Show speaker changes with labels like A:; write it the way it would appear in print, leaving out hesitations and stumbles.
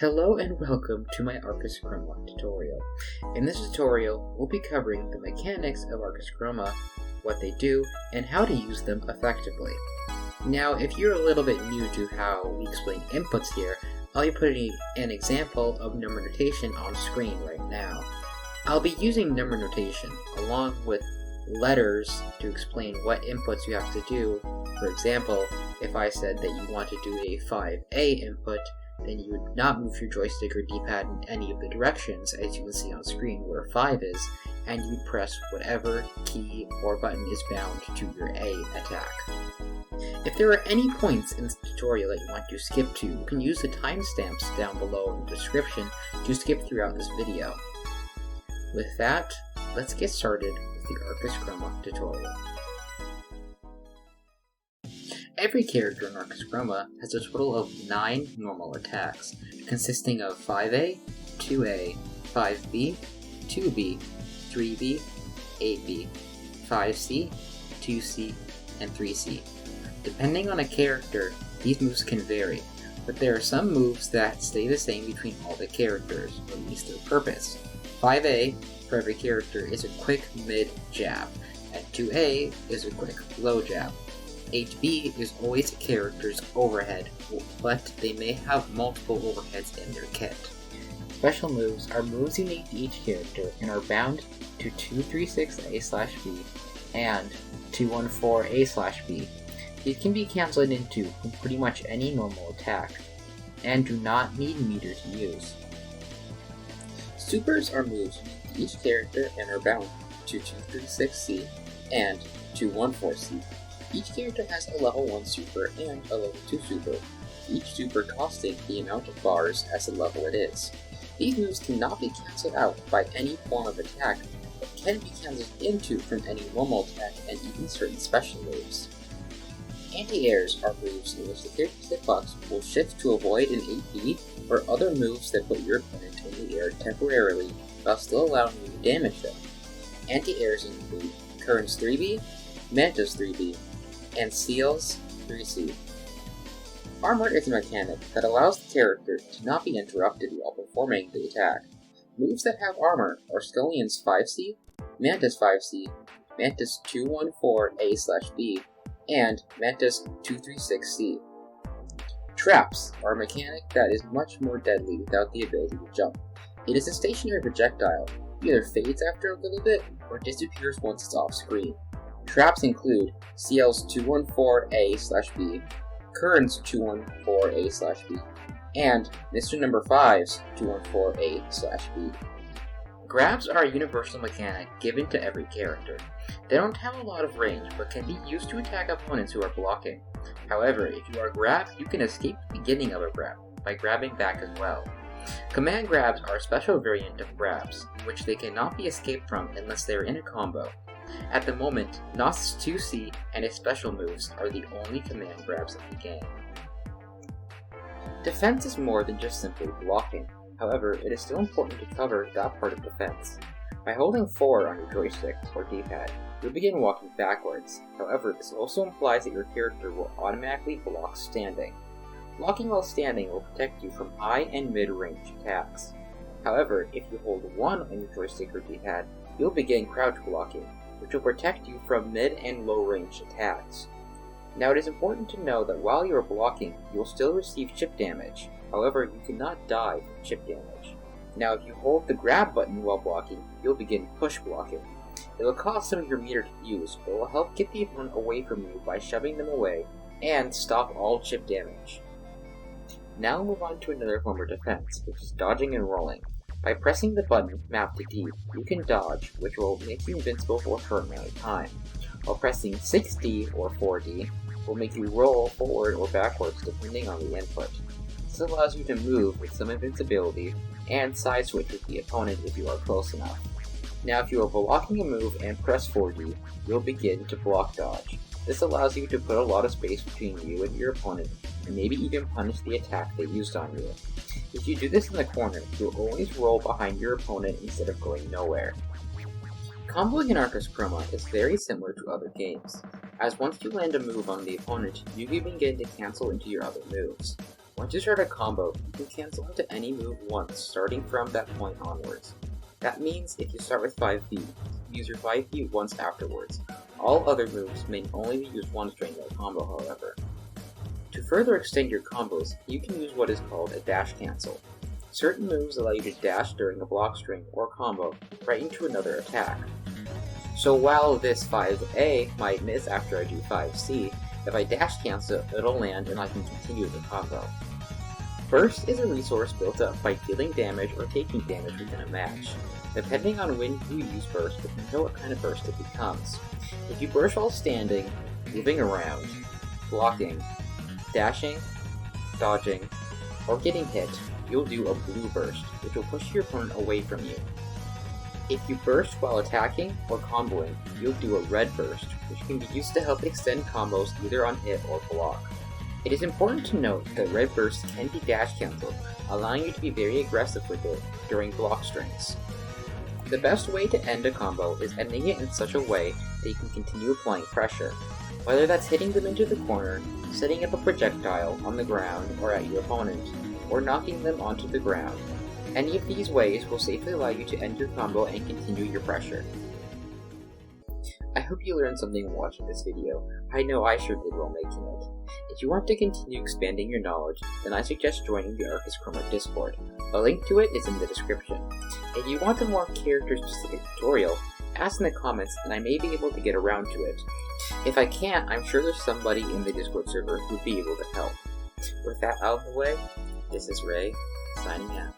A: Hello and welcome to my Arcus Chroma tutorial. In this tutorial, we'll be covering the mechanics of Arcus Chroma, what they do, and how to use them effectively. Now, if you're a little bit new to how we explain inputs here, I'll be putting an example of number notation on screen right now. I'll be using number notation along with letters to explain what inputs you have to do. For example, if I said that you want to do a 5A input, then you would not move your joystick or D-pad in any of the directions, as you can see on screen where 5 is, and you'd press whatever key or button is bound to your A attack. If there are any points in this tutorial that you want to skip to, you can use the timestamps down below in the description to skip throughout this video. With that, let's get started with the Arcus Chroma tutorial. Every character in Arcus Chroma has a total of 9 normal attacks, consisting of 5A, 2A, 5B, 2B, 3B, 8B, 5C, 2C, and 3C. Depending on a character, these moves can vary, but there are some moves that stay the same between all the characters, or at least their purpose. 5A for every character is a quick mid jab, and 2A is a quick low jab. 8B is always a character's overhead, but they may have multiple overheads in their kit. Special moves are moves unique to each character and are bound to 236A/B and 214A/B. These can be cancelled into from pretty much any normal attack, and do not need meter to use. Supers are moves unique to each character and are bound to 236C and 214C. Each character has a level 1 super and a level 2 super, each super costing the amount of bars as the level it is. These moves cannot be cancelled out by any form of attack, but can be cancelled into from any normal attack and even certain special moves. Anti-airs are moves in which the character's hitbox will shift to avoid an 8B or other moves that put your opponent in the air temporarily while still allowing you to damage them. Anti-airs include Currents 3B, Mantis 3B, and Seals 3C. Armor is a mechanic that allows the character to not be interrupted while performing the attack. Moves that have armor are Scullions 5C, Mantis 5C, Mantis 214A/B, and Mantis 236C. Traps are a mechanic that is much more deadly without the ability to jump. It is a stationary projectile, either fades after a little bit or disappears once it's off screen. Traps include CL's 214A/B, Current's 214A/B, and Mr. Number 5's 214A/B. Grabs are a universal mechanic given to every character. They don't have a lot of range, but can be used to attack opponents who are blocking. However, if you are grabbed, you can escape the beginning of a grab by grabbing back as well. Command grabs are a special variant of grabs, in which they cannot be escaped from unless they are in a combo. At the moment, Gnosis 2C and his special moves are the only command grabs of the game. Defense is more than just simply blocking. However, it is still important to cover that part of defense. By holding 4 on your joystick or D-pad, you'll begin walking backwards. However, this also implies that your character will automatically block standing. Blocking while standing will protect you from high and mid-range attacks. However, if you hold 1 on your joystick or D-pad, you'll begin crouch blocking, which will protect you from mid and low range attacks. Now it is important to know that while you are blocking, you will still receive chip damage. However, you cannot die from chip damage. Now if you hold the grab button while blocking, you'll begin push blocking. It will cost some of your meter to use, but will help get the opponent away from you by shoving them away and stop all chip damage. Now we'll move on to another form of defense, which is dodging and rolling. By pressing the button mapped to D, you can dodge, which will make you invincible for a short amount of time, while pressing 6D or 4D will make you roll forward or backwards depending on the input. This allows you to move with some invincibility and side switch with the opponent if you are close enough. Now if you are blocking a move and press 4D, you'll begin to block dodge. This allows you to put a lot of space between you and your opponent, and maybe even punish the attack they used on you. If you do this in the corner, you'll always roll behind your opponent instead of going nowhere. Comboing in Arcus Chroma is very similar to other games, as once you land a move on the opponent, you can begin to cancel into your other moves. Once you start a combo, you can cancel into any move once, starting from that point onwards. That means if you start with 5 feet, use your 5 feet once afterwards. All other moves may only be used once during the combo, however. To further extend your combos, you can use what is called a dash cancel. Certain moves allow you to dash during a block string or combo right into another attack. So while this 5A might miss after I do 5C, if I dash cancel, it'll land and I can continue the combo. Burst is a resource built up by dealing damage or taking damage within a match. Depending on when you use burst, you can know what kind of burst it becomes. If you burst while standing, moving around, blocking, dashing, dodging, or getting hit, you'll do a blue burst, which will push your opponent away from you. If you burst while attacking or comboing, you'll do a red burst, which can be used to help extend combos either on hit or block. It is important to note that red bursts can be dash cancelled, allowing you to be very aggressive with it during block strings. The best way to end a combo is ending it in such a way that you can continue applying pressure, whether that's hitting them into the corner, setting up a projectile on the ground or at your opponent, or knocking them onto the ground. Any of these ways will safely allow you to end your combo and continue your pressure. I hope you learned something watching this video. I know I sure did while making it. If you want to continue expanding your knowledge, then I suggest joining the Arcus Chroma Discord. A link to it is in the description. If you want a more character-specific tutorial, ask in the comments and I may be able to get around to it. If I can't, I'm sure there's somebody in the Discord server who'd be able to help. With that out of the way, this is Ray, signing out.